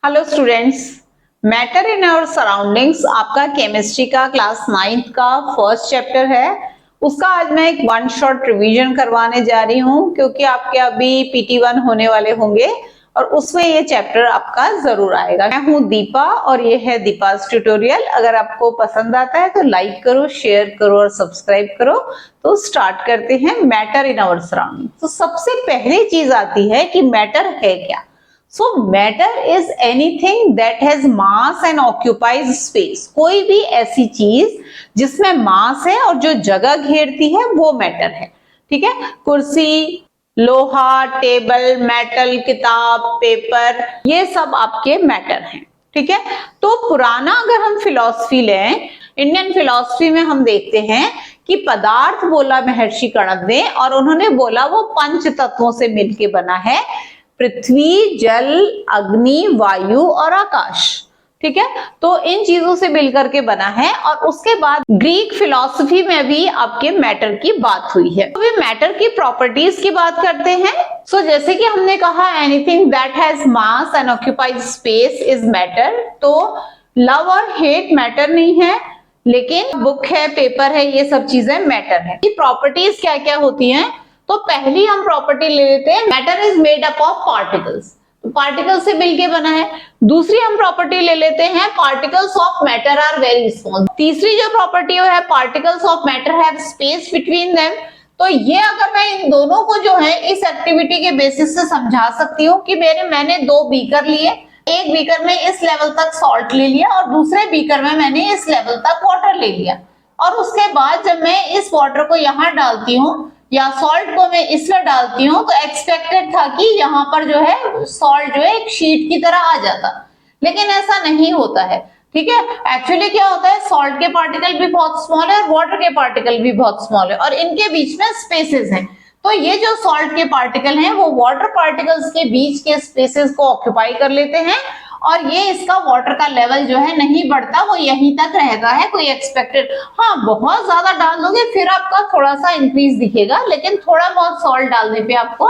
Hello students, matter in our surroundings आपका chemistry का class 9th का फर्स्ट चैप्टर है। उसका आज मैं एक वन शॉट रिवीजन करवाने जा रही हूँ क्योंकि आपके अभी PT1 होने वाले होंगे और उसमें ये चैप्टर आपका जरूर आएगा। मैं हूँ दीपा और ये है दीपा's ट्यूटोरियल। अगर आपको पसंद आता है तो लाइक करो, शेयर करो और सब्सक्राइब करो। तो स्टार्ट करते हैं मैटर इन आवर सराउंडिंग। तो सबसे पहली चीज आती है कि मैटर है क्या। So matter is anything that has mass and occupies space। कोई भी ऐसी चीज जिसमें मास है और जो जगह घेरती है वो मैटर है। ठीक है, कुर्सी, लोहा, टेबल, मेटल, किताब, पेपर, ये सब आपके मैटर हैं। ठीक है, तो पुराना अगर हम फिलॉसफी लें, इंडियन फिलॉसफी में हम देखते हैं कि पदार्थ बोला महर्षि कणव ने और उन्होंने बोला वो पंच तत्वों से मिलके बना है, पृथ्वी, जल, अग्नि, वायु और आकाश। ठीक है, तो इन चीजों से मिलकर के बना है। और उसके बाद ग्रीक फिलॉसफी में भी आपके मैटर की बात हुई है। तो वे मैटर की प्रॉपर्टीज की बात करते हैं। सो जैसे कि हमने कहा anything that has mass and occupies space is matter. तो लव और हेट मैटर नहीं है, लेकिन बुक है, पेपर है, ये सब चीजें मैटर है। प्रॉपर्टीज क्या क्या होती हैं, तो पहली हम प्रॉपर्टी ले लेते हैं, matter is made up of particles. Particle से मिलके बना है। दूसरी हम प्रॉपर्टी ले लेते हैं, particles of matter are very small. तीसरी जो प्रॉपर्टी है, particles of matter have space between them. तो ये अगर मैं इन दोनों को जो है इस एक्टिविटी के बेसिस से समझा सकती हूँ कि मैंने दो बीकर लिए, एक बीकर में इस लेवल तक सॉल्ट ले लिया और दूसरे बीकर में मैंने इस लेवल तक वाटर ले लिया। और उसके बाद जब मैं इस वाटर को यहाँ डालती हूँ या सॉल्ट को मैं इसमें डालती हूँ तो एक्सपेक्टेड था कि यहाँ पर जो है सॉल्ट जो है एक शीट की तरह आ जाता, लेकिन ऐसा नहीं होता है। ठीक है, एक्चुअली क्या होता है, सॉल्ट के पार्टिकल भी बहुत स्मॉल है और वाटर के पार्टिकल भी बहुत स्मॉल है और इनके बीच में स्पेसेस हैं। तो ये जो सॉल्ट के पार्टिकल हैं वो वाटर पार्टिकल्स के बीच के स्पेसेस को ऑक्यूपाई कर लेते हैं और ये इसका वाटर का लेवल जो है नहीं बढ़ता, वो यहीं तक रहता है। कोई एक्सपेक्टेड, हाँ बहुत ज्यादा डाल दोगे फिर आपका थोड़ा सा इंक्रीज दिखेगा, लेकिन थोड़ा बहुत सॉल्ट डालने पे आपको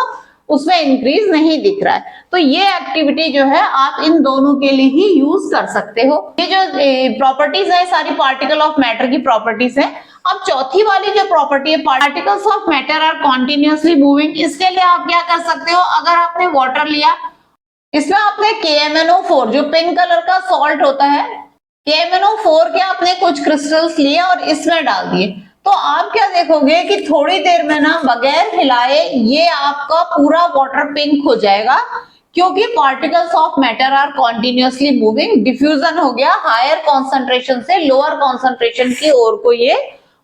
उसमें इंक्रीज नहीं दिख रहा है। तो ये एक्टिविटी जो है आप इन दोनों के लिए ही यूज कर सकते हो। ये जो प्रॉपर्टीज है सारी पार्टिकल ऑफ मैटर की प्रॉपर्टीज है। अब चौथी वाली जो प्रॉपर्टी है, particles of matter are continuously moving, इसके लिए आप क्या कर सकते हो, अगर आपने वाटर लिया, इसमें आपने KMnO4 जो पिंक कलर का सॉल्ट होता है, KMnO4 के आपने कुछ क्रिस्टल्स लिए और इसमें डाल दिए, तो आप क्या देखोगे कि थोड़ी देर में ना बगैर हिलाए ये आपका पूरा वाटर पिंक हो जाएगा, क्योंकि particles of matter are continuously moving. Diffusion हो गया, हायर कॉन्सेंट्रेशन से लोअर कॉन्सेंट्रेशन की ओर को ये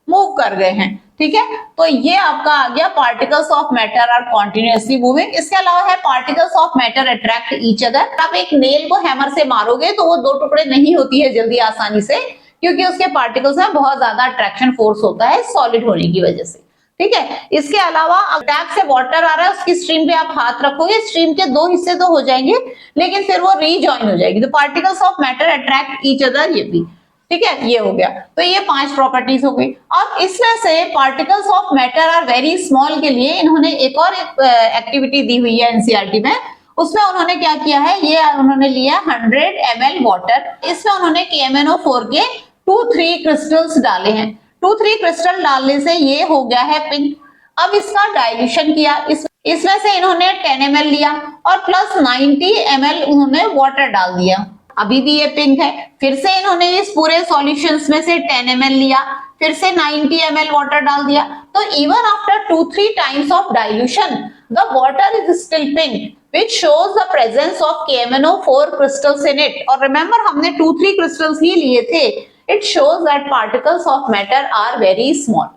मूव कर गए हैं। ठीक है, तो ये आपका आ गया particles of matter are continuously moving. इसके अलावा है particles of matter attract each other. आप एक नेल को हैमर से मारोगे तो वो दो टुकड़े नहीं होती है जल्दी आसानी से, क्योंकि उसके पार्टिकल्स में बहुत ज्यादा अट्रैक्शन फोर्स होता है सॉलिड होने की वजह से। ठीक है, इसके अलावा टैप से वाटर आ रहा है, उसकी स्ट्रीम पे आप हाथ रखोगे, स्ट्रीम के दो हिस्से तो हो जाएंगे लेकिन फिर वो रीजॉइन हो जाएगी। तो particles of matter attract each other, ये भी ठीक है, ये हो गया। तो ये 5 प्रॉपर्टीज हो गई। अब इसमें से particles of matter are very small के लिए इन्होंने एक और एक्टिविटी दी हुई है एनसीईआरटी में। उसमें उन्होंने क्या किया है, ये उन्होंने लिया 100 ml वाटर, इसमें उन्होंने KMnO4 के 2-3 क्रिस्टल्स डाले हैं। 2-3 क्रिस्टल डालने से ये हो गया है पिंक। अब इसका डाइल्यूशन किया, इसमें से इन्होंने 10 ml लिया और प्लस 90 ml उन्होंने वाटर डाल दिया, अभी भी ये पिंक है। फिर से इन्होंने इस पूरे सॉल्यूशंस में से 10 ml लिया, फिर से 90 ml वाटर डाल दिया। तो even after 2-3 times of dilution the water is still pink, which shows the presence of KMnO4 crystals in it। और रिमेंबर हमने 2-3 क्रिस्टल्स ही लिए थे। It shows that particles of matter are very small।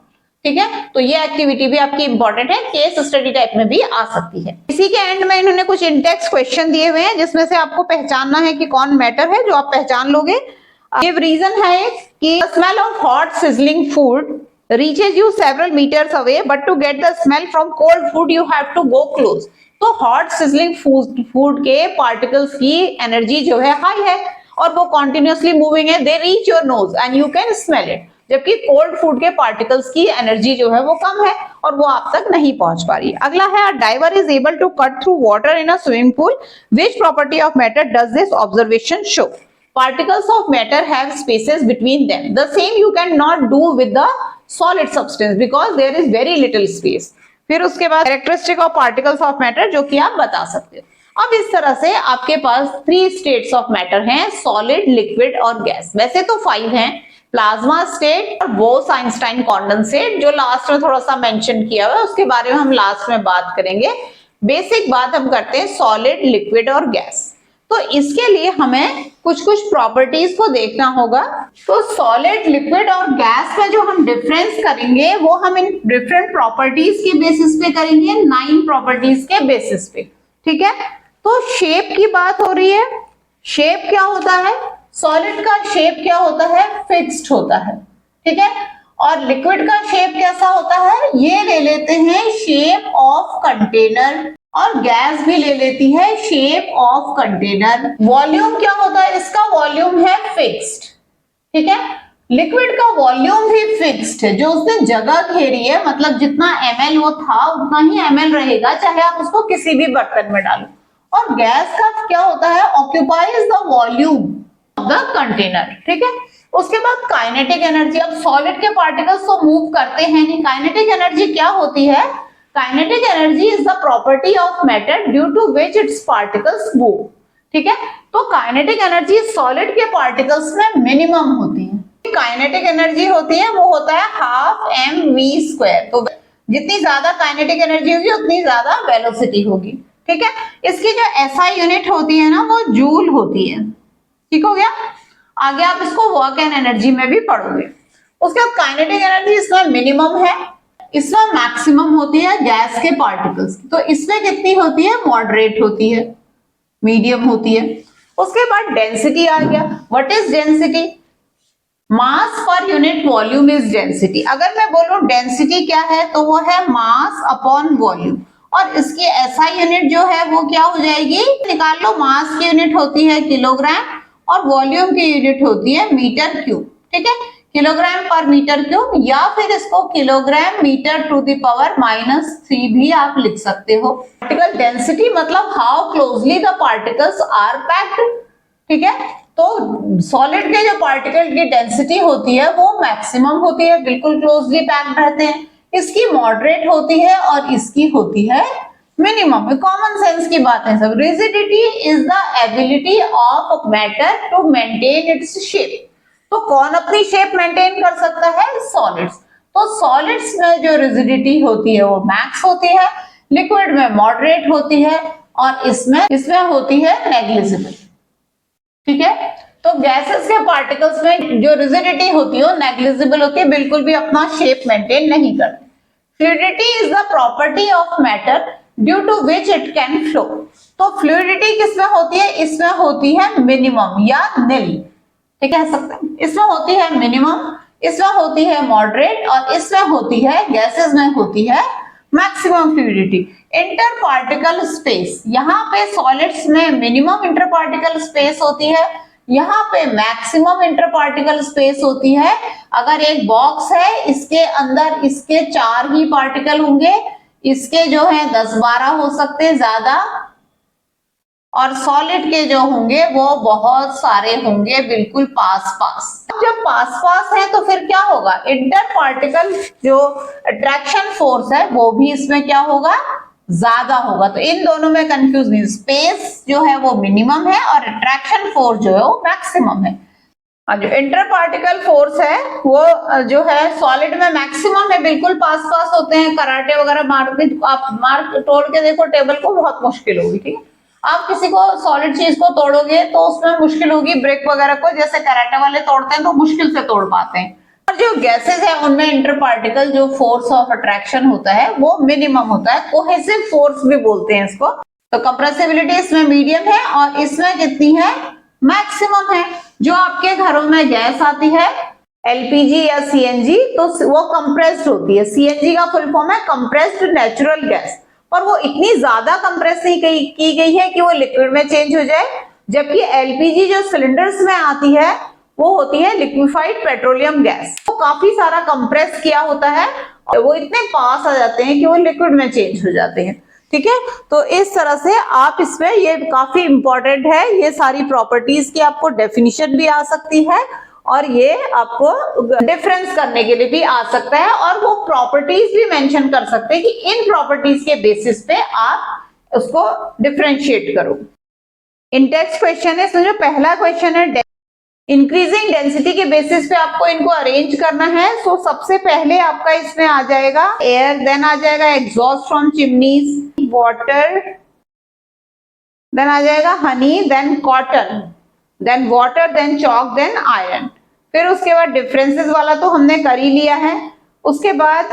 ठीक है, तो ये एक्टिविटी भी आपकी इंपॉर्टेंट है, केस स्टडी टाइप में भी आ सकती है। इसी के एंड में इन्होंने कुछ इंटेक्स क्वेश्चन दिए हुए हैं जिसमें से आपको पहचानना है कि कौन मैटर है, जो आप पहचान लोगे। ये रीजन है कि smell of hot sizzling food reaches you several meters away, but to get the smell from cold food you have to go close। तो हॉट सिजलिंग फूड के पार्टिकल्स की एनर्जी जो है हाई है और वो कॉन्टिन्यूअसली मूविंग है, they reach your nose and you can smell it. जबकि कोल्ड फूड के पार्टिकल्स की एनर्जी जो है वो कम है और वो आप तक नहीं पहुंच पा रही है। अगला है diver is able to cut through water in a swimming pool, which property of matter does this observation show? Particles of matter have spaces between them. The same you cannot do with the solid substance because there is very little space. फिर उसके बाद characteristic of particles of matter जो कि आप बता सकते हो। अब इस तरह से आपके पास 3 states of matter हैं, solid, liquid और gas। वैसे तो 5 हैं, प्लाज्मा स्टेट और बोस आइंस्टाइन कॉन्डेंसेट जो लास्ट में थोड़ा सा मेंशन किया हुआ है, उसके बारे में हम लास्ट में बात करेंगे। बेसिक बात हम करते हैं सॉलिड, लिक्विड और गैस। तो इसके लिए हमें कुछ कुछ प्रॉपर्टीज को देखना होगा। तो सॉलिड, लिक्विड और गैस में जो हम डिफरेंस करेंगे वो हम इन डिफरेंट प्रॉपर्टीज के बेसिस पे करेंगे, 9 प्रॉपर्टीज के बेसिस पे, ठीक है। तो शेप की बात हो रही है। शेप क्या होता है? सॉलिड का शेप क्या होता है? फिक्स्ड होता है, ठीक है। और लिक्विड का शेप कैसा होता है? ये ले लेते हैं शेप ऑफ कंटेनर, और गैस भी ले लेती है शेप ऑफ कंटेनर। वॉल्यूम क्या होता है इसका? वॉल्यूम है फिक्स्ड, ठीक है। लिक्विड का वॉल्यूम भी फिक्स्ड है, जो उसने जगह घेरी है, मतलब जितना ml वो था उतना ही ml रहेगा, चाहे आप उसको किसी भी बर्तन में डालो। और गैस का क्या होता है? Occupies the volume of the container, ठीक है। उसके बाद काइनेटिक एनर्जी। अब सॉलिड के पार्टिकल्स तो मूव करते हैं नहीं, काइनेटिक एनर्जी क्या होती है? Kinetic energy is the property of matter due to which its particles move, ठीक है। तो काइनेटिक एनर्जी सॉलिड के पार्टिकल्स में मिनिमम होती है। काइनेटिक एनर्जी होती है वो होता है हाफ mv²। तो जितनी ज्यादा काइनेटिक एनर्जी होगी उतनी ज्यादा वेलोसिटी होगी, ठीक है। इसकी जो SI यूनिट होती है ना वो जूल होती है, ठीक हो गया। आगे आप इसको वर्क एंड एनर्जी में भी पढ़ोगे। उसके बाद काइनेटिक एनर्जी इसमें मिनिमम है, इसमें मैक्सिमम होती है गैस के पार्टिकल्स की। तो इसमें कितनी होती है? मॉडरेट होती है, मीडियम होती है। उसके बाद डेंसिटी आ गया। What is density? Mass per unit volume is density. अगर मैं बोलूं डेंसिटी क्या है तो वो है मास अपॉन वॉल्यूम, और इसकी SI यूनिट जो है वो क्या हो जाएगी? निकाल लो। मास की यूनिट होती है किलोग्राम और वॉल्यूम की यूनिट होती है मीटर क्यूब, ठीक है। किलोग्राम पर मीटर क्यूब, या फिर इसको kilogram metre to the power -3 भी आप लिख सकते हो। पार्टिकल डेंसिटी मतलब how closely the particles are packed, ठीक है। तो सॉलिड के जो पार्टिकल की डेंसिटी होती है वो मैक्सिमम होती है, बिल्कुल क्लोजली पैक्ड रहते हैं। इसकी मॉडरेट होती है और इसकी होती है मिनिमम। कॉमन सेंस की बात है सब। Rigidity is the ability of matter to maintain its shape. तो कौन अपनी शेप मेंटेन कर सकता है? सॉलिड्स। तो सॉलिड्स में जो रिजिडिटी होती है वो मैक्स होती है, लिक्विड में मॉडरेट होती है और इसमें होती है नेग्लिजिबल, ठीक है। तो गैसेस के पार्टिकल्स में जो रिजिडिटी होती है वो नेग्लिजिबल होती है, बिल्कुल भी अपना शेप मेंटेन नहीं करती। Fluidity is the property of matter due to which it can flow. तो फ्लूइडिटी किसमें होती है? इसमें होती है मिनिमम या नील, ठीक है, सकते हैं। इसमें होती है मिनिमम, इसमें होती है मॉडरेट और इसमें होती है, गैसेस में होती है maximum fluidity. Inter particle space, यहाँ पे सॉलिड्स में मिनिमम इंटर पार्टिकल स्पेस होती है, यहाँ पे मैक्सिमम इंटर पार्टिकल स्पेस होती है। अगर एक बॉक्स है, इसके अंदर इसके 4 ही पार्टिकल होंगे, इसके जो है 10-12 हो सकते हैं ज्यादा, और सॉलिड के जो होंगे वो बहुत सारे होंगे, बिल्कुल पास पास। जब पास पास है तो फिर क्या होगा? इंटर पार्टिकल जो अट्रैक्शन फोर्स है वो भी इसमें क्या होगा? ज्यादा होगा। तो इन दोनों में कंफ्यूज नहीं, स्पेस जो है वो मिनिमम है और अट्रैक्शन फोर्स जो है वो मैक्सिमम है। जो इंटर पार्टिकल फोर्स है वो जो है सॉलिड में मैक्सिमम है, बिल्कुल पास पास होते हैं। कराटे वगैरह मार के आप तोड़ के देखो टेबल को, बहुत मुश्किल होगी, ठीक है। आप किसी को सॉलिड चीज को तोड़ोगे तो उसमें मुश्किल होगी, ब्रेक वगैरह को जैसे कराटे वाले तोड़ते हैं तो मुश्किल से तोड़ पाते हैं। और जो गैसेस है उनमें इंटर पार्टिकल जो फोर्स ऑफ अट्रैक्शन होता है वो मिनिमम होता है, कोहेसिव फोर्स भी बोलते हैं इसको। तो कंप्रेसिबिलिटी इसमें मीडियम है और इसमें कितनी है? मैक्सिमम है। जो आपके घरों में गैस आती है एलपीजी या सीएनजी, तो वो कंप्रेस्ड होती है। सीएनजी का फुल फॉर्म है कंप्रेस्ड नेचुरल गैस, और वो इतनी ज्यादा कंप्रेस नहीं की गई है कि वो लिक्विड में चेंज हो जाए। जबकि एलपीजी जो सिलेंडर्स में आती है वो होती है लिक्विफाइड पेट्रोलियम गैस। वो काफी सारा कंप्रेस किया होता है, वो इतने पास आ जाते हैं कि वो लिक्विड में चेंज हो जाते हैं। ठीक है, तो इस तरह से आप इसमें, ये काफी इंपॉर्टेंट है, ये सारी प्रॉपर्टीज की आपको डेफिनेशन भी आ सकती है और ये आपको डिफरेंस करने के लिए भी आ सकता है, और वो प्रॉपर्टीज भी मेंशन कर सकते हैं कि इन प्रॉपर्टीज के बेसिस पे आप उसको डिफरेंशिएट करो। इन टेक्स्ट क्वेश्चन है, इसमें जो पहला क्वेश्चन है इंक्रीजिंग डेंसिटी के बेसिस पे आपको इनको अरेंज करना है। सो सबसे पहले आपका इसमें आ जाएगा एयर, देन आ जाएगा exhaust from chimneys, water, then आ जाएगा honey, then cotton, then water, then chalk, then iron. फिर उसके बाद डिफरेंसेस वाला तो हमने कर ही लिया है। उसके बाद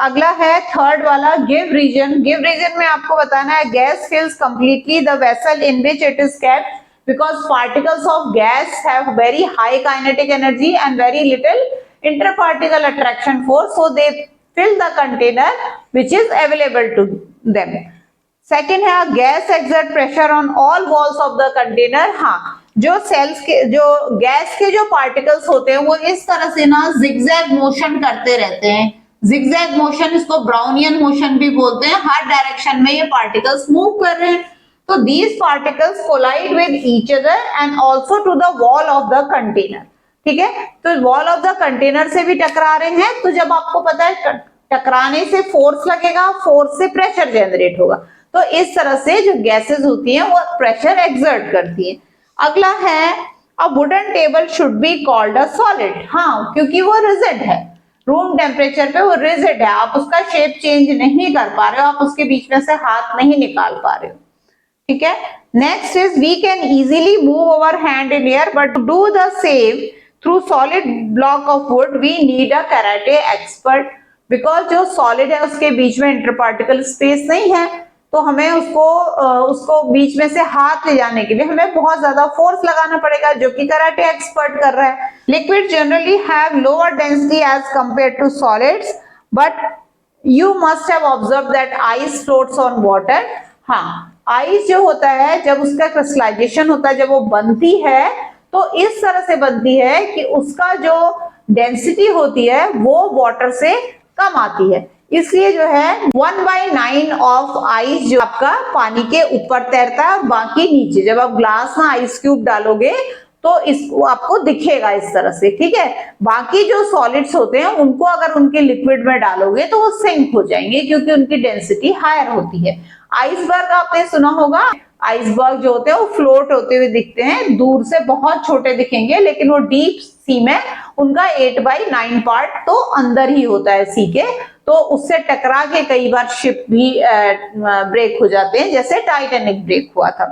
अगला है थर्ड वाला गिव रीजन। गिव रीजन में आपको बताना है gas fills completely the vessel in which it is kept because particles of gas have very high kinetic energy and very little interparticle attraction force, so they fill the container which is available to them. Second है gas exert pressure on all walls of the container। हाँ, जो sales के, जो gas के जो particles होते हैं वो इस तरह से ना जिगजैग मोशन करते रहते हैं। जिगजैग मोशन, इसको ब्राउनियन मोशन भी बोलते हैं, हर डायरेक्शन में ये पार्टिकल्स मूव कर रहे हैं। तो these particles collide with each other and also to the wall of the container। ठीक है, तो wall of the container से भी टकरा रहे हैं। तो जब आपको पता है टकराने से फोर्स लगेगा, फोर्स से प्रेशर जनरेट होगा, तो इस तरह से जो गैसेस होती हैं वो प्रेशर एक्सर्ट करती हैं। अगला है a wooden table should be called a solid. हाँ, क्योंकि वो रिजिड है, रूम टेम्परेचर पे वो रिजिड है, आप उसका शेप चेंज नहीं कर पा रहे हो, आप उसके बीच में से हाथ नहीं निकाल पा रहे हो। ठीक है, next is we can easily move our hand in air but to do the same through solid block of wood we need a karate expert. Because जो सॉलिड है उसके बीच में इंटरपार्टिकल स्पेस नहीं है, तो हमें उसको बीच में से हाथ ले जाने के लिए हमें बहुत ज्यादा फोर्स लगाना पड़ेगा, जो कि कराटे एक्सपर्ट कर रहा है। Liquid generally have lower density as compare to solids but you must have observe that ice floats on water. हाँ, आइस जो होता है जब उसका क्रिस्टलाइजेशन होता है, जब वो बनती है तो इस तरह से बनती है कि उसका जो डेंसिटी होती है वो वाटर से कम आती है, इसलिए जो है 1/9 ऑफ आइस जो आपका पानी के ऊपर तैरता है, बाकी नीचे। जब आप ग्लास में आइस क्यूब डालोगे तो इसको आपको दिखेगा इस तरह से। ठीक है, बाकी जो सॉलिड्स होते हैं उनको अगर उनके लिक्विड में डालोगे तो वो सिंक हो जाएंगे, क्योंकि उनकी डेंसिटी हायर होती है। आइसबर्ग आपने सुना होगा, आइसबर्ग जो होते हैं वो फ्लोट होते हुए दिखते हैं, दूर से बहुत छोटे दिखेंगे, लेकिन वो डीप सी में उनका 8/9 पार्ट तो अंदर ही होता है सी के, तो उससे टकरा के कई बार शिप भी ब्रेक हो जाते हैं, जैसे टाइटैनिक ब्रेक हुआ था।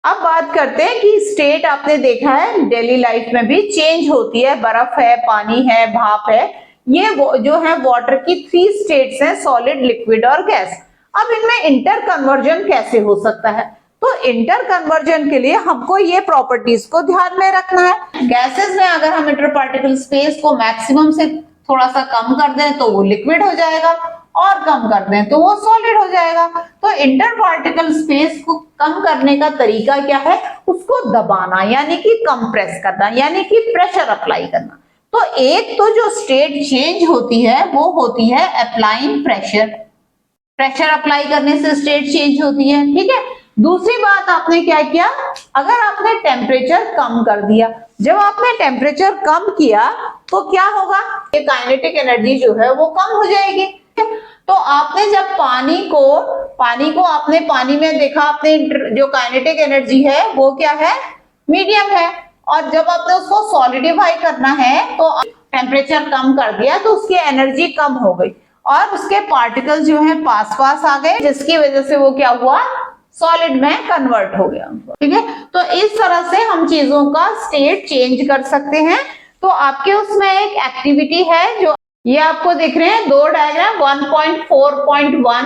अब बात करते हैं कि स्टेट आपने देखा है डेली लाइफ में भी चेंज होती है, बर्फ है, पानी है, भाप है, ये जो है वाटर की 3 स्टेट्स हैं, सॉलिड, लिक्विड और गैस। अब इनमें इंटर कन्वर्जन कैसे हो सकता है? तो इंटर कन्वर्जन के लिए हमको ये प्रॉपर्टीज को ध्यान में रखना है। गैसेस में अगर हम इंटर पार्टिकल स्पेस को मैक्सिमम से थोड़ा सा कम कर दें तो वो लिक्विड हो जाएगा, और कम कर दें तो वो सॉलिड हो जाएगा। तो इंटर पार्टिकल स्पेस को कम करने का तरीका क्या है? उसको दबाना, यानी कि कंप्रेस करना, यानी कि प्रेशर अप्लाई करना। तो एक तो जो स्टेट चेंज होती है वो होती है अप्लाइंग प्रेशर। प्रेशर अप्लाई करने से स्टेट चेंज होती है। ठीक है, दूसरी बात आपने क्या किया, अगर आपने टेम्परेचर कम कर दिया, जब आपने टेम्परेचर कम किया तो क्या होगा, ये काइनेटिक एनर्जी जो है वो कम हो जाएगी। तो आपने जब पानी को आपने पानी में देखा, आपने जो काइनेटिक एनर्जी है वो क्या है, मीडियम है, और जब आपने उसको सॉलिडिफाई करना है तो टेम्परेचर कम कर दिया तो उसकी एनर्जी कम हो गई और उसके पार्टिकल जो है पास पास आ गए, जिसकी वजह से वो क्या हुआ, सॉलिड में कन्वर्ट हो गया। ठीक है, तो इस तरह से हम चीजों का स्टेट चेंज कर सकते हैं। तो आपके उसमें एक एक्टिविटी है, जो ये आपको दिख रहे हैं 2 डायग्राम 1.4.1,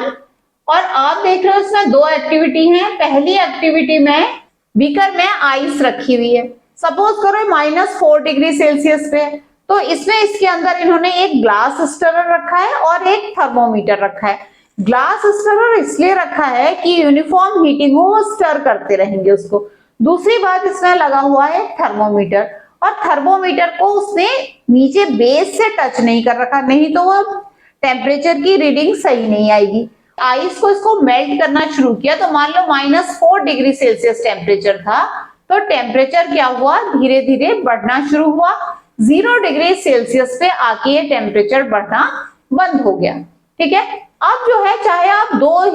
और आप देख रहे हो इसमें 2 एक्टिविटी हैं। पहली एक्टिविटी में बीकर में आइस रखी हुई है, सपोज करो -4 डिग्री सेल्सियस पे, तो इसमें इसके अंदर इन्होंने एक ग्लास स्टरर रखा है और एक थर्मोमीटर रखा है। ग्लास स्टरर इसलिए रखा है कि यूनिफॉर्म हीटिंग हो, वो स्टर करते रहेंगे उसको। दूसरी बात, इसमें लगा हुआ है थर्मोमीटर, और थर्मोमीटर को उसने नीचे बेस से टच नहीं कर रखा, नहीं तो वो टेम्परेचर की रीडिंग सही नहीं आएगी। आइस को इसको मेल्ट करना शुरू किया तो मान लो -4 डिग्री सेल्सियस टेम्परेचर था, तो टेम्परेचर क्या हुआ, धीरे धीरे बढ़ना शुरू हुआ। 0 डिग्री सेल्सियस पे आके ये टेम्परेचर बढ़ना बंद हो गया। ठीक है, अब जो है चाहे आप 2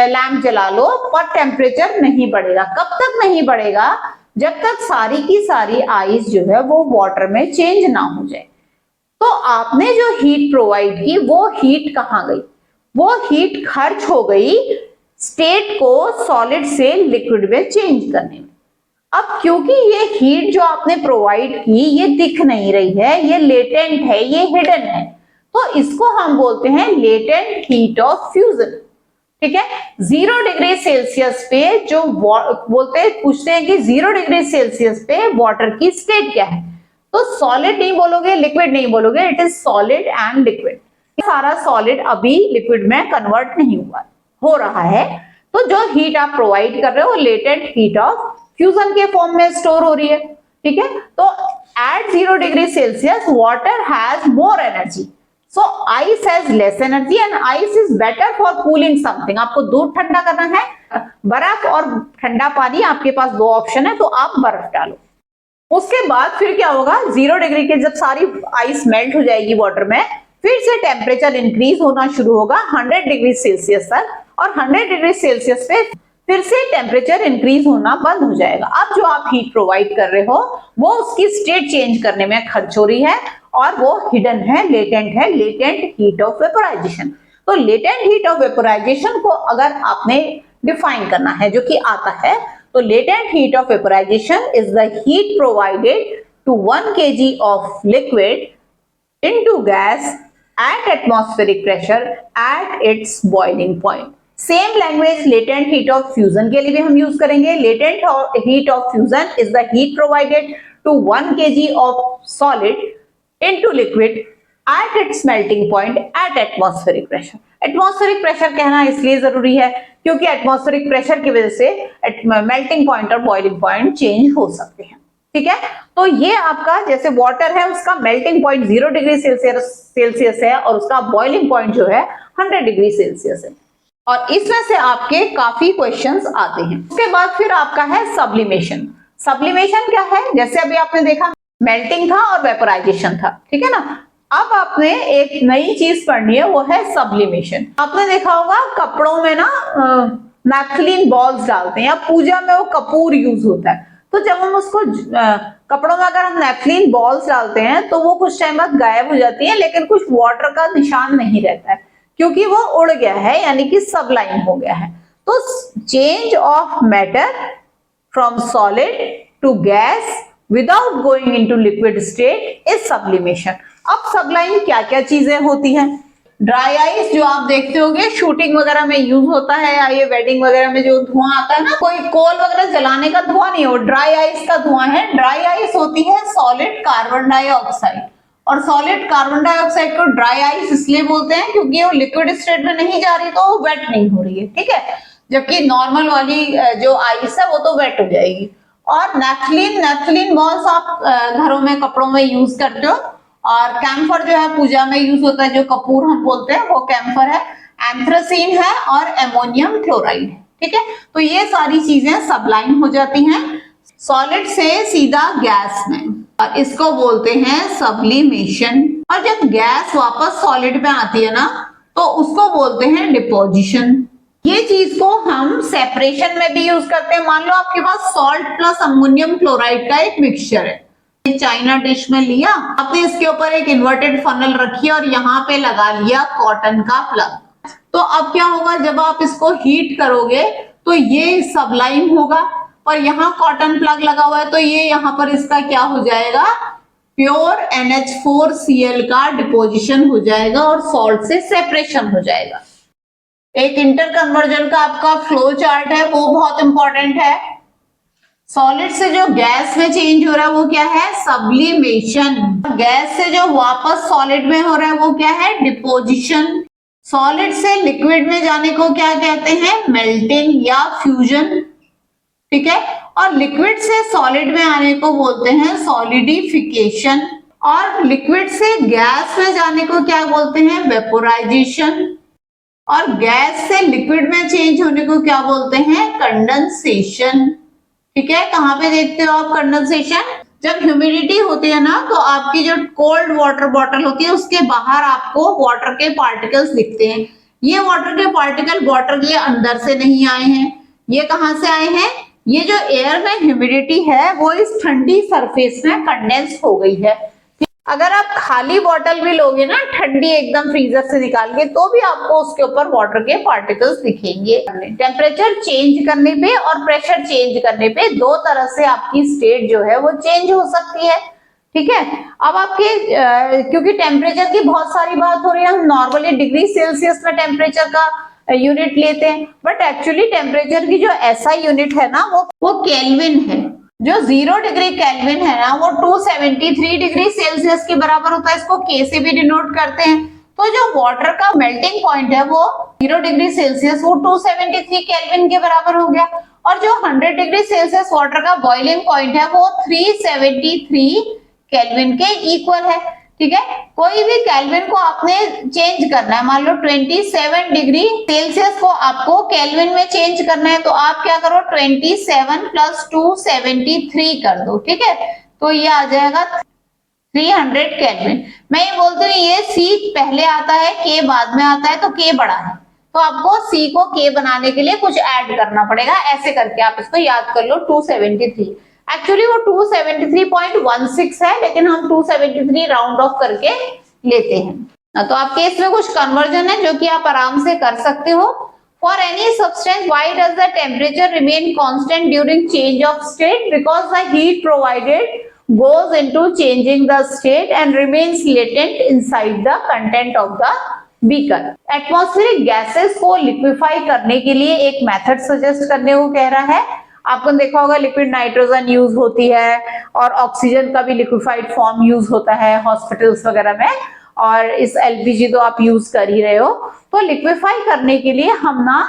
लैंप जला लो पर टेम्परेचर नहीं बढ़ेगा। कब तक नहीं बढ़ेगा, जब तक सारी की सारी आइस जो है वो वाटर में चेंज ना हो जाए। तो आपने जो हीट प्रोवाइड की वो हीट कहाँ गई, वो हीट खर्च हो गई स्टेट को सॉलिड से लिक्विड में चेंज करने में। अब क्योंकि ये हीट जो आपने प्रोवाइड की ये दिख नहीं रही है, ये लेटेंट है, ये हिडन है, तो इसको हम बोलते हैं लेटेंट हीट ऑफ फ्यूजन। ठीक है, 0 डिग्री सेल्सियस पे जो बोलते हैं, पूछते हैं कि 0 डिग्री सेल्सियस पे वाटर की स्टेट क्या है, तो सॉलिड नहीं बोलोगे, लिक्विड नहीं बोलोगे, it is solid and liquid. सारा सॉलिड अभी लिक्विड में कन्वर्ट नहीं हुआ, हो रहा है। तो जो हीट आप प्रोवाइड कर रहे हो लेटेंट हीट ऑफ फ्यूजन के फॉर्म में स्टोर हो रही है। ठीक है, तो at 0 degree Celsius water has more energy, so ice has less energy and ice is better for cooling something. आपको दूध ठंडा करना है, बर्फ और ठंडा पानी, आपके पास 2 ऑप्शन है, तो आप बर्फ डालो। उसके बाद फिर क्या होगा, 0 डिग्री के जब सारी आइस मेल्ट हो जाएगी वाटर में, फिर से टेम्परेचर इंक्रीज होना शुरू होगा 100 डिग्री सेल्सियस तक, और 100 डिग्री सेल्सियस पे फिर से टेम्परेचर इंक्रीज होना बंद हो जाएगा। अब जो आप हीट प्रोवाइड कर रहे हो वो उसकी स्टेट चेंज करने में खर्च हो रही है, और वो हिडन है, लेटेंट है, लेटेंट हीट ऑफ वेपोराइजेशन। तो लेटेंट हीट ऑफ वेपोराइजेशन को अगर आपने डिफाइन करना है, जो कि आता है, तो latent heat of vaporization is the heat provided to 1 kg of liquid into gas at atmospheric pressure at its boiling point। Same language latent heat of fusion के लिए भी हम यूज करेंगे। Latent heat of fusion is the heat provided to 1 kg of solid into liquid at its melting point at atmospheric pressure. Atmospheric pressure कहना इसलिए जरूरी है क्योंकि एटमॉस्फेरिक प्रेशर की वजह से मेल्टिंग पॉइंट और बॉइलिंग पॉइंट चेंज हो सकते हैं। ठीक है, तो ये आपका जैसे वाटर है उसका मेल्टिंग पॉइंट 0 डिग्री सेल्सियस है और उसका बॉइलिंग पॉइंट जो है 100 डिग्री सेल्सियस है, और इसमें से आपके काफी क्वेश्चंस आते हैं। उसके बाद फिर आपका है सब्लिमेशन। सब्लिमेशन क्या है, जैसे अभी आपने देखा मेल्टिंग था और वेपोराइजेशन था, ठीक है ना। अब आपने एक नई चीज पढ़नी है, वो है सब्लिमेशन। आपने देखा होगा कपड़ों में ना नैफ्थलीन बॉल्स डालते हैं, या पूजा में वो कपूर यूज होता है, तो जब हम उसको कपड़ों में अगर हम नैफ्थलीन बॉल्स डालते हैं तो वो कुछ टाइम बाद गायब हो जाती है, लेकिन कुछ वाटर का निशान नहीं रहता है क्योंकि वो उड़ गया है, यानी कि सबलाइन हो गया है। तो change of matter from solid to gas without going into liquid state is sublimation. अब सबलाइन क्या क्या चीजें होती हैं, ड्राई आइस जो आप देखते होंगे शूटिंग वगैरह में यूज होता है, या ये वेडिंग वगैरह में जो धुआं आता है ना, कोई कोल वगैरह जलाने का धुआं नहीं हो, ड्राई आइस का धुआं है। ड्राई आइस होती है सॉलिड कार्बन डाइऑक्साइड, और सॉलिड कार्बन डाइऑक्साइड को ड्राई आइस इसलिए बोलते हैं क्योंकि वो लिक्विड स्टेट में नहीं जा रही, तो वो वेट नहीं हो रही है। ठीक है, जबकि नॉर्मल वाली जो आइस है वो तो वेट हो जाएगी। और नैफ्थलीन बॉल्स आप घरों में कपड़ों में यूज करते हो, और कैम्फर जो है पूजा में यूज होता है, जो कपूर हम बोलते हैं वो कैम्फर है, एंथ्रासीन है और एमोनियम क्लोराइड है। ठीक है, तो ये सारी चीजें सबलाइन हो जाती हैं सॉलिड से सीधा गैस में, और इसको बोलते हैं सब्लिमेशन। और जब गैस वापस सॉलिड में आती है ना, तो उसको बोलते हैं डिपोजिशन। ये चीज को हम सेपरेशन में भी यूज करते हैं। मान लो आपके पास सॉल्ट प्लस अमोनियम क्लोराइड का एक मिक्सचर है, चाइना डिश में लिया आपने, इसके ऊपर एक इन्वर्टेड फनल रखी और यहाँ पे लगा लिया कॉटन का प्लग। तो अब क्या होगा, जब आप इसको हीट करोगे तो ये सबलाइन होगा, और यहाँ कॉटन प्लग लगा हुआ है तो ये यहाँ पर इसका क्या हो जाएगा, प्योर NH4Cl का डिपोजिशन हो जाएगा और सॉल्ट से सेपरेशन हो जाएगा। एक इंटर कन्वर्जन का आपका फ्लो चार्ट है, वो बहुत इंपॉर्टेंट है। सॉलिड से जो गैस में चेंज हो रहा है वो क्या है, सब्लिमेशन। गैस से जो वापस सॉलिड में हो रहा है वो क्या है, डिपोजिशन। सॉलिड से लिक्विड में जाने को क्या कहते हैं, मेल्टिंग या फ्यूजन। ठीक है, और लिक्विड से सॉलिड में आने को बोलते हैं सॉलिडिफिकेशन, और लिक्विड से गैस में जाने को क्या बोलते हैं वेपोराइजेशन, और गैस से लिक्विड में चेंज होने को क्या बोलते हैं कंडेंसेशन। ठीक है, कहाँ पे देखते हो आप कंडेंसेशन? जब ह्यूमिडिटी होती है ना तो आपकी जो कोल्ड वाटर बॉटल होती है उसके बाहर आपको वाटर के पार्टिकल्स दिखते हैं। ये वाटर के पार्टिकल वाटर के अंदर से नहीं आए हैं, ये कहाँ से आए हैं? ये जो एयर में ह्यूमिडिटी है वो इस ठंडी सरफेस में कंडेंस हो गई है। अगर आप खाली बॉटल भी लोगे ना ठंडी एकदम फ्रीजर से निकाल के तो भी आपको उसके ऊपर वाटर के पार्टिकल्स दिखेंगे। टेम्परेचर चेंज करने पे और प्रेशर चेंज करने पे दो तरह से आपकी स्टेट जो है वो चेंज हो सकती है। ठीक है, अब आपके क्योंकि टेम्परेचर की बहुत सारी बात हो रही है, हम नॉर्मली डिग्री सेल्सियस में टेम्परेचर का यूनिट लेते हैं, बट एक्चुअली टेम्परेचर की जो ऐसा यूनिट है ना वो केल्विन है। जो 0 डिग्री केल्विन है ना वो 273 डिग्री सेल्सियस के बराबर होता है, इसको के से भी डिनोट करते हैं। तो जो वाटर का मेल्टिंग पॉइंट है वो 0 डिग्री सेल्सियस वो 273 केल्विन के बराबर हो गया, और जो 100 डिग्री सेल्सियस वाटर का बॉइलिंग पॉइंट है वो 373 केल्विन के इक्वल है। ठीक है, कोई भी केल्विन को आपने चेंज करना है, मान लो 27 डिग्री सेल्सियस को आपको केल्विन में चेंज करना है, तो आप क्या करो 27 प्लस 273 कर दो। ठीक है, तो ये आ जाएगा 300 केल्विन। मैं ये बोलती हूँ ये सी पहले आता है के बाद में आता है, तो के बड़ा है तो आपको सी को के बनाने के लिए कुछ ऐड करना पड़ेगा, ऐसे करके आप इसको याद कर लो 273। एक्चुअली वो 273.16 है, लेकिन हम 273 राउंड ऑफ करके लेते हैं। तो आपके इसमें कुछ कन्वर्जन है जो कि आप आराम से कर सकते हो। For any substance why does the temperature remain constant during change of state? Because the heat provided goes into changing the state and remains latent inside the content of the beaker. Atmospheric gases को liquefy करने के लिए एक method suggest करने को कह रहा है। आपको देखा होगा लिक्विड नाइट्रोजन यूज होती है और ऑक्सीजन का भी लिक्विफाइड फॉर्म यूज होता है हॉस्पिटल्स वगैरह में, और इस एलपीजी तो आप यूज कर ही रहे हो। तो लिक्विफाई करने के लिए हम ना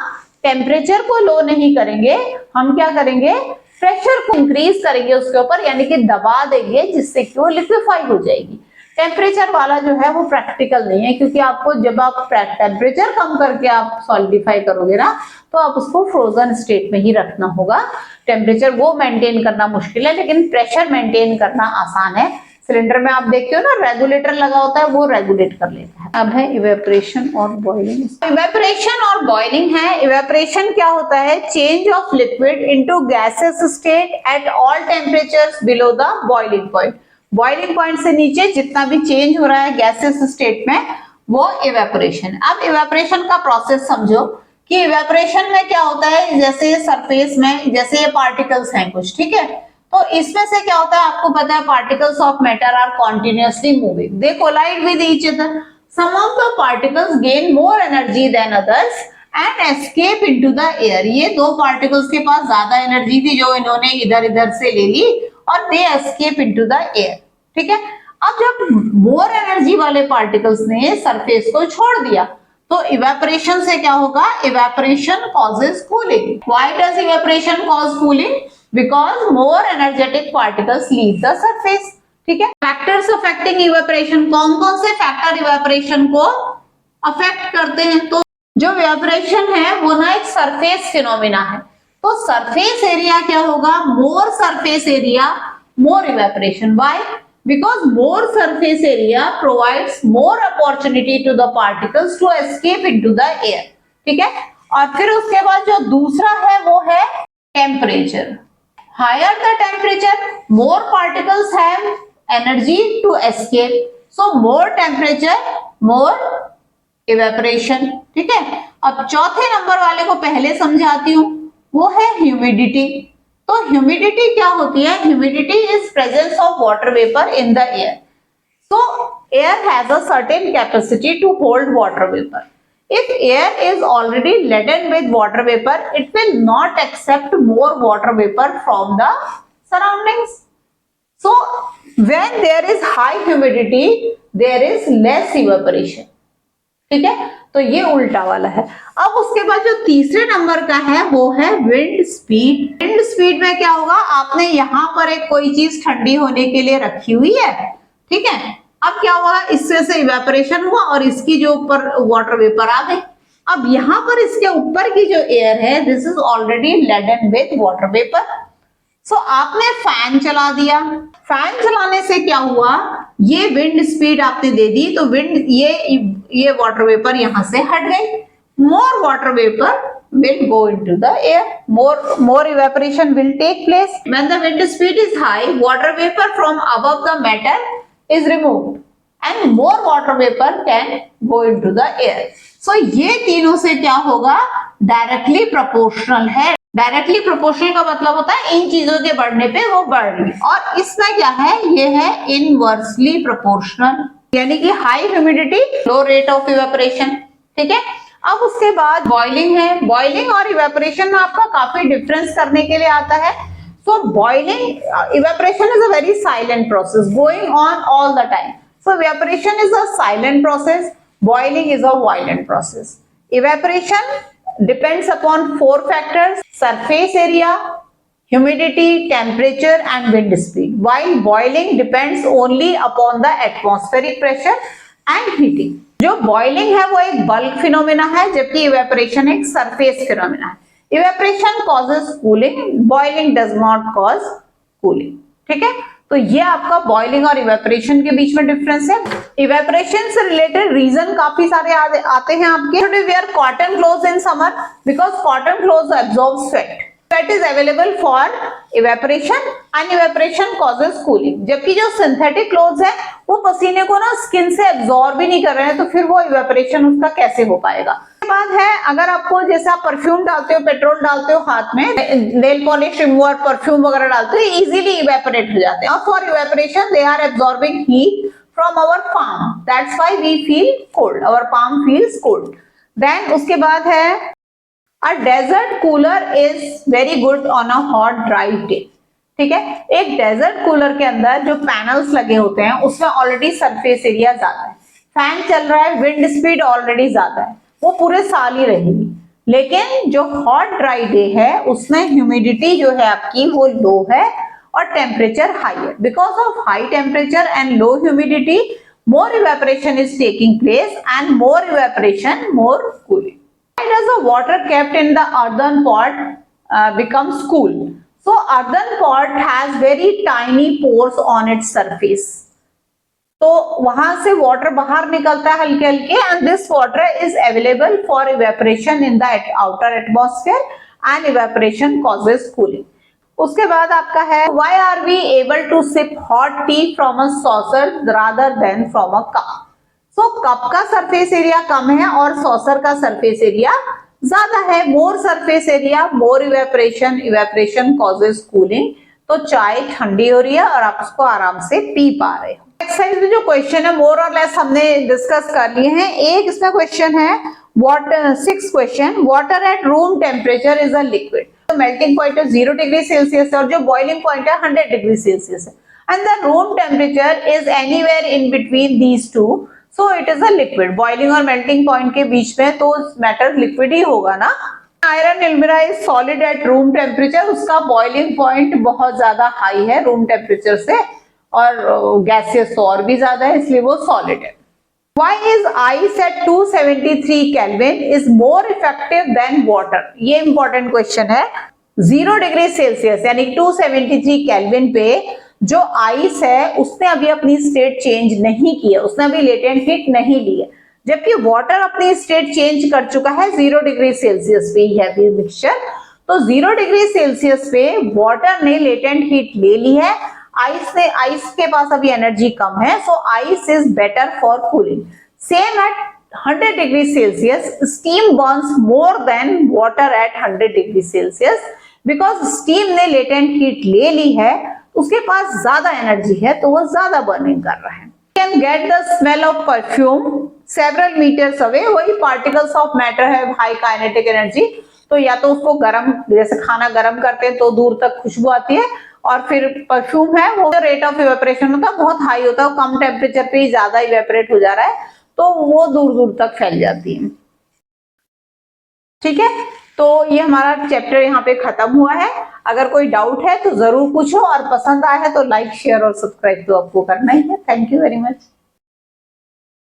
टेम्परेचर को लो नहीं करेंगे, हम क्या करेंगे प्रेशर को इंक्रीज करेंगे उसके ऊपर, यानी कि दबा देंगे जिससे कि वो लिक्विफाई हो जाएगी। टेम्परेचर वाला जो है वो प्रैक्टिकल नहीं है, क्योंकि आपको जब आप टेम्परेचर कम करके आप सॉलिडिफाई करोगे ना तो आप उसको फ्रोजन स्टेट में ही रखना होगा। टेम्परेचर वो मेंटेन करना मुश्किल है, लेकिन प्रेशर मेंटेन करना आसान है। सिलेंडर में आप देखते हो ना रेगुलेटर लगा होता है, वो रेगुलेट कर लेता है। अब है इवेपोरेशन और बॉइलिंग। इवेपोरेशन और बॉइलिंग है। इवेपोरेशन क्या होता है? Change of liquid into gases state at all temperatures below the boiling point. Boiling point से नीचे जितना भी चेंज हो रहा है गैसेस स्टेट में वो इवेपोरेशन। अब इवेपोरेशन का प्रोसेस समझो कि इवेपोरेशन में क्या होता है, जैसे सरफेस में जैसे ये पार्टिकल्स हैं कुछ, ठीक है, तो इसमें से क्या होता है आपको पता है particles of matter are continuously moving, they collide with each other, some of the particles gain more energy than others and escape into the air. ये दो पार्टिकल्स के पास ज्यादा एनर्जी थी जो इन्होंने इधर इधर से ले ली और दे एस्केप इनटू द एयर। ठीक है, अब जब मोर एनर्जी वाले पार्टिकल्स ने सरफेस को छोड़ दिया तो इवेपोरेशन से क्या होगा? Evaporation causes cooling. Why does evaporation cause cooling? Because more energetic particles leave the surface. ठीक है, फैक्टर्स अफेक्टिंग इवेपोरेशन, कौन कौन से फैक्टर इवेपोरेशन को अफेक्ट करते हैं? तो जो इवेपोरेशन है वो ना एक सरफेस फिनोमिना है, तो सरफेस एरिया क्या होगा? More surface area more evaporation. Why? Because more surface area provides more opportunity to the particles to escape into the air. ठीक है, और फिर उसके बाद जो दूसरा है वो है temperature. Higher the temperature, more particles have energy to escape. So more temperature, more evaporation. ठीक है, अब चौथे नंबर वाले को पहले समझाती हूँ, वो है ह्यूमिडिटी। तो ह्यूमिडिटी क्या होती है? Humidity is presence of water vapour in the air. So air has a certain capacity to hold water vapor. If air is already laden with water vapor, it will not accept more water vapor from the surroundings. So, when there is high humidity, there is less evaporation. ठीक है, तो ये उल्टा वाला है। अब उसके बाद जो तीसरे नंबर का है वो है विंड स्पीड। विंड स्पीड में क्या होगा, आपने यहाँ पर एक कोई चीज ठंडी होने के लिए रखी हुई है, ठीक है। अब क्या हुआ, इससे से इवेपोरेशन हुआ और इसकी जो ऊपर वाटर वेपर आ गई। अब यहाँ पर इसके ऊपर की जो एयर है, this is already laden with water vapour. So आपने फैन चला दिया, फैन चलाने से क्या हुआ, ये विंड स्पीड आपने दे दी, तो विंड ये वाटर वेपर यहां से हट गई। More water vapour will go into the air, more evaporation will take place. When the wind speed is high, water vapor from above the metal is removed and more water vapor can go into the air. So ये तीनों से क्या होगा, directly proportional है। Directly proportional का मतलब होता है इन चीजों के बढ़ने पे वो बढ़ रही है, और इसमें क्या है, ये है इनवर्सली प्रोपोर्शनल, यानी कि high humidity low rate of evaporation, ठीक है। अब उसके बाद बॉइलिंग है। बॉइलिंग और इवेपोरेशन में आपका काफी डिफरेंस करने के लिए आता है। सो boiling, evaporation is a very silent process going on all the time. So evaporation is a silent process, boiling is a violent process. Evaporation depends upon 4 factors: surface area, humidity, temperature and wind speed, while boiling depends only upon the atmospheric pressure and heating. जो boiling है वो एक bulk phenomena है, जबकि evaporation एक surface phenomena है। evaporation causes cooling, boiling does not cause cooling, ठीक है। तो ये आपका बॉइलिंग और इवेपोरेशन के बीच में डिफरेंस है। इवेपोरेशन से रिलेटेड रीजन काफी सारे आते हैं आपके। Should we wear cotton clothes in summer, because cotton clothes absorb sweat. Sweat is available for evaporation and evaporation causes cooling. जबकि जो सिंथेटिक क्लोथ्स है वो पसीने को ना स्किन से एब्जॉर्ब ही नहीं कर रहे हैं, तो फिर वो इवेपोरेशन उसका कैसे हो पाएगा। बात है, अगर आपको जैसे आप परफ्यूम डालते हो, पेट्रोल डालते हो हाथ में, नेल पॉलिश रिमूवर, परफ्यूम वगैरह डालते हो, इजीली इवेपोरेट हो जाते हैं। और for evaporation they are absorbing heat from our palm, that's why we feel cold, our palm feels cold. Then उसके बाद है a desert cooler is very good on a hot dry day, ठीक है। एक डेजर्ट कूलर के अंदर जो panels लगे होते हैं उसमें ऑलरेडी सरफेस एरिया ज्यादा है, फैन चल रहा है, विंड स्पीड ऑलरेडी ज्यादा है, वो पूरे साल ही रहेगी। लेकिन जो हॉट ड्राई डे है उसमें ह्यूमिडिटी जो है आपकी वो लो है और टेम्परेचर हाई है। Because of high temperature and low humidity more evaporation is taking place and more evaporation more cooling. Why does the water kept in the earthen pot becomes cool? So earthen pot has very tiny pores on its surface. तो वहां से water बाहर निकलता है हल्के हल्के, and this water is available for evaporation in the outer atmosphere and evaporation causes cooling. उसके बाद आपका है why are we able to sip hot tea from a saucer rather than from a cup. So cup का surface area कम है और saucer का surface area ज्यादा है। More surface area more evaporation, evaporation causes cooling. तो चाय ठंडी हो रही है और आप उसको आराम से पी पा रहे हो। एक्सरसाइज में जो क्वेश्चन है मोर और लेस हमने डिस्कस कर लिए हैं। एक इसमें क्वेश्चन है water, 6 question, water at room temperature is a liquid. तो मेल्टिंग पॉइंट है 0 डिग्री सेल्सियस और जो बॉइलिंग पॉइंट है 100 डिग्री सेल्सियस है, and the room temperature is anywhere in between these two, so it is a liquid. Boiling और melting point के बीच में तो मैटर लिक्विड ही होगा ना। Iron Elmira is solid at room temperature, उसका boiling point बहुत ज्यादा हाई है रूम टेम्परेचर से, और गैसियस तो और भी ज्यादा है, इसलिए वो सॉलिड है। Why is ice at 273 Kelvin is more effective than water? ये इंपॉर्टेंट क्वेश्चन है। 0 डिग्री सेल्सियस यानी 273 केल्विन पे जो आइस है उसने अभी अपनी स्टेट चेंज नहीं की है, उसने अभी लेटेंट हीट नहीं ली है, जबकि वाटर अपनी स्टेट चेंज कर चुका है 0 डिग्री सेल्सियस पे ही है मिक्सचर। तो 0 डिग्री सेल्सियस पे वाटर ने लेटेंट हीट ले ली है, आइस के पास अभी एनर्जी कम है, so ice is better for cooling. Same at 100 degree Celsius steam burns more than water at 100 degree Celsius, because steam ने लेटेंट हीट ले ली है, उसके पास ज्यादा एनर्जी है तो वो ज्यादा बर्निंग कर रहा है। Can get the smell of perfume several meters away, वही पार्टिकल्स ऑफ मैटर है, हाई काइनेटिक एनर्जी, तो या तो उसको गर्म, जैसे खाना गर्म करते हैं तो दूर तक खुशबू आती है, और फिर परफ्यूम है वो रेट ऑफ इवेपोरेशन होता है बहुत हाई होता है, कम टेम्परेचर पे ही ज्यादा इवेपोरेट हो जा रहा है, तो वो दूर दूर तक फैल जाती है। ठीक है, तो ये हमारा चैप्टर यहाँ पे खत्म हुआ है। अगर कोई डाउट है तो जरूर पूछो, और पसंद आया है तो लाइक शेयर और सब्सक्राइब तो आपको करना ही है। Thank you very much.